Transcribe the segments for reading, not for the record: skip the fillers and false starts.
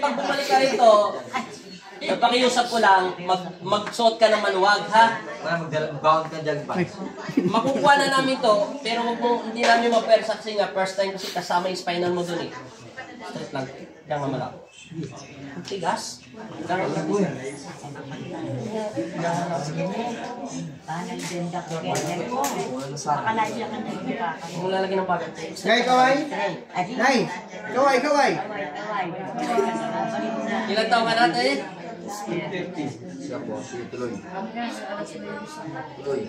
pag bumalik ka rito, napakiusap ko lang, magsuot ka ng maluwag, ha? Mag-bound ka dyan pa. Makukuha na namin to, pero hindi namin ma-persa kasi nga, first time kasi kasama yung spinal mo dun eh. Straight lang. Diyan nga malaki. Ang tigas. Paano yung ganda ko kaya ko? Makalain lang ang nagkira. Kung lalagyan ng pagod. Nay, kaway? Nay, kaway, kaway. Ilang taon ka natin? Siya po, tuloy. Tuloy.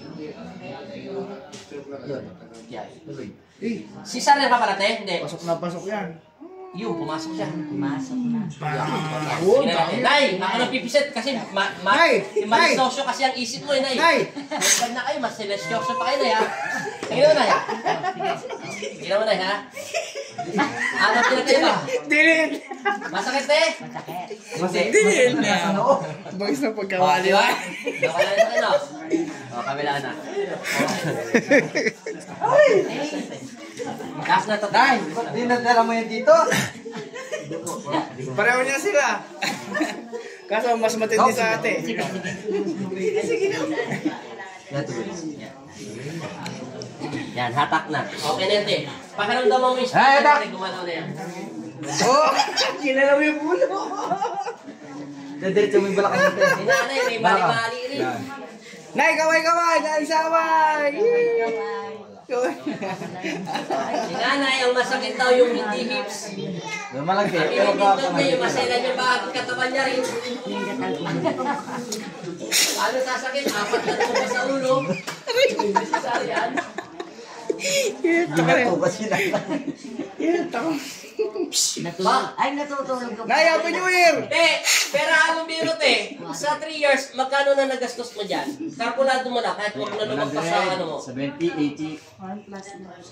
Yan. Tuloy. Si Sarah pa pala te? Hindi. Pasok na pasok yan. Yung, pumasok siya. Pumasok na. Nay, ako nang pipisit kasi malisosyo kasi ang isip mo eh, Nay. Huwag na kayo, mas silesyoso pa kayo, Nay, ha? Tingnan mo, Nay, ha? Tingnan mo, Nay, ha? Ano pinagkaiba? Dilin! Masakit, eh? Masakit. Dilin! Bagis na pagkawali. Di ba? Wala na sa ano? O, kabila na. Gas na to, Tay. Di nadala mo yan dito? Pareho niya sila. Kaso mas matindi sa ate. Sige. Yan, tuloy. Yan, hatak na. Okay na yan, te. Pakiramdam mo yung Ay, hatak! Gumalaw na yan. Oh! Kilala mo yung pulo. Diretso mo yung balakang natin. Si nanay, may bali-bali rin. Nay, kaway, kaway! Nay, saway! Si nanay, ang masakit daw yung hindi hips. Malaki. Ang Pero ka pinitindot niya, yung masela niya ba at katawan niya rin. Ano sasakit? Apat na ito sa ulo. Hindi sa yan. Ito ba sila? Natutulog ko. Nay, Happy New Year! Pero anong biro te? Sa 3 years, magkano na nagastos mo dyan? Kalkulado mo na, kahit huwag na lumagpas sa ano mo. 70, 80.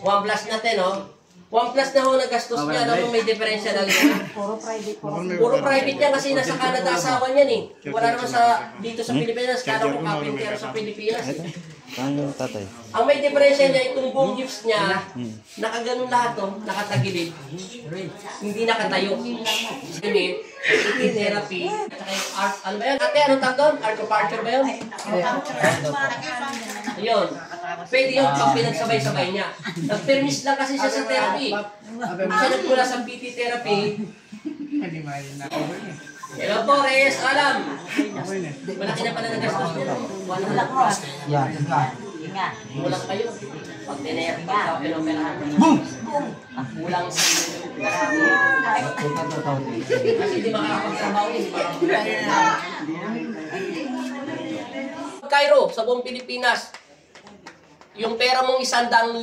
1 plus na te, no? 1 plus na ho nagastos niya, ano may diferensya na rin. Puro private. Puro private niya kasi nasa Canada asawa niyan eh. Wala naman dito sa Pilipinas, kala ko kapintero sa Pilipinas. Paano tatay? Ang may diferensya niya, itong boom hips niya, nakaganon lahat to, nakatagilid. Hindi nakatayo. Kasi therapy, at saka yung art, ano ba yun? Ate, anong tawag doon? Arthroparture ba yun? Ayun. Pwede yung pag pinagsabay-sabay niya. Nag-permis lang kasi siya sa therapy. Siya nagmula sa PT therapy. Hello Torres, alam. Malaki na pala nagastos niya. Yan. Inga. Kulang kayo. Pag tinerapy ka, pinoperahan. Boom! Kulang sa therapy. Kasi di makakapagtrabaho yun. Cairo, sa buong Pilipinas, yung pera mong 100,000,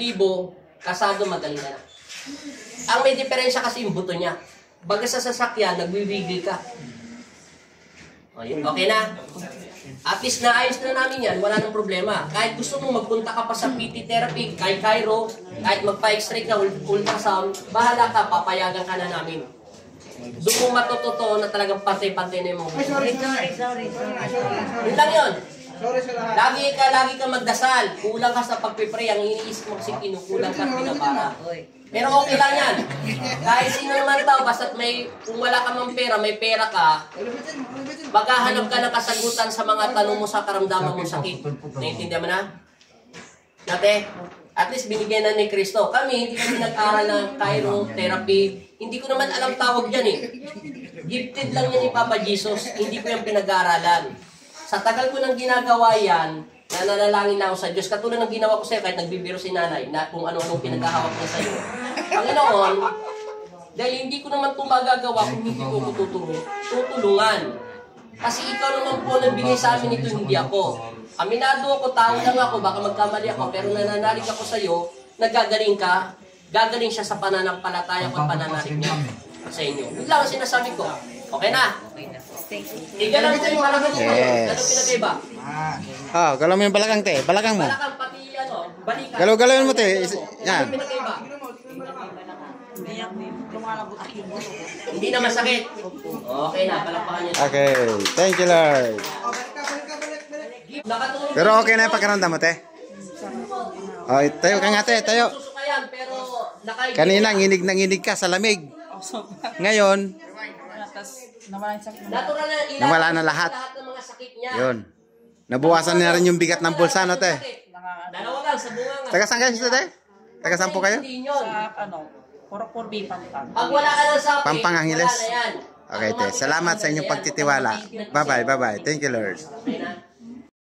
kasado magaling ka na. Ang may diferensya kasi yung buto niya. Baga sa sasakyan, nagwiwigil ka. Okay na? At least naayos na namin yan, wala nang problema. Kahit gusto mo magpunta ka pa sa PT therapy, kay Cairo, kahit magpa-x-ray ka, ultrasound, bahala ka, papayagan ka na namin. Doon mo matotoo na talagang pantay-pantay na yung mga buto. Sorry. Yun lang yun. Sorry sa lahat. Lagi ka magdasal. Kulang ka sa pagpipray. Ang iniisip mo kasi kinukulang ka at pinabara. Pero okay lang yan. Kahit sino naman tao, basta kung wala ka mang pera, may pera ka, maghahanap ka ng kasagutan sa mga tanong mo sa karamdaman mong sakit. Naiintindihan mo na? Dati, at least binigyan na ni Kristo. Kami, hindi kami nag-aral ng chirotherapy. Hindi ko naman alam tawag dyan eh. Gifted lang yan ni Papa Jesus. Hindi ko yung pinag-aaralan. Sa tagal ko nang ginagawa yan, nananalangin na ako sa Diyos. Katulad ng ginawa ko sa'yo, kahit nagbibiro si nanay, na kung ano-anong pinaghahawak niya sa'yo. Panginoon, dahil hindi ko naman ito magagawa kung hindi ko tutulungan. Kasi ikaw naman po nagbigay sa amin ito, hindi ako. Aminado ako, tao lang ako, baka magkamali ako, pero nananalig ako sa'yo, nagagaling ka, gagaling siya sa pananampalataya ko at pananalig niya sa inyo. Yun lang ang sinasabi ko. Okay na? Igalang ko yung balakang mo. Yes. Ano pinag-iba? Galaw mo yung balakang te. Balakang mo. Balakang pati ano, balikan. Galaw-galawin mo te. Yan. Ano pinag-iba? Lumalabot ako yung buto. Hindi na masakit. Okay na, palakpakan niyo. Okay. Thank you, Lord. Nakatulog. Pero okay na yung pakiramdam mo te. Tayo ka nga te. Tayo. Susukayan, pero nakaigil. Kanina nginig na nginig ka sa lamig. Ngayon, Tapos nawala yung sakit. Natural na ilaw. Nawala na lahat. Lahat ng mga sakit niya. Yun. Nabuwasan na rin yung bigat ng bulsa, no, te? Dalawa lang sa bunga nga. Taga saan kayo, te? Taga saan po kayo? Hindi yun. Sa ano, Purok B, Pampang. Pag wala ka ng sapi, Pampang Angeles. wala na yan. Okay, te. Salamat sa inyong pagtitiwala. Bye-bye, bye-bye. Thank you, Lord. Okay na?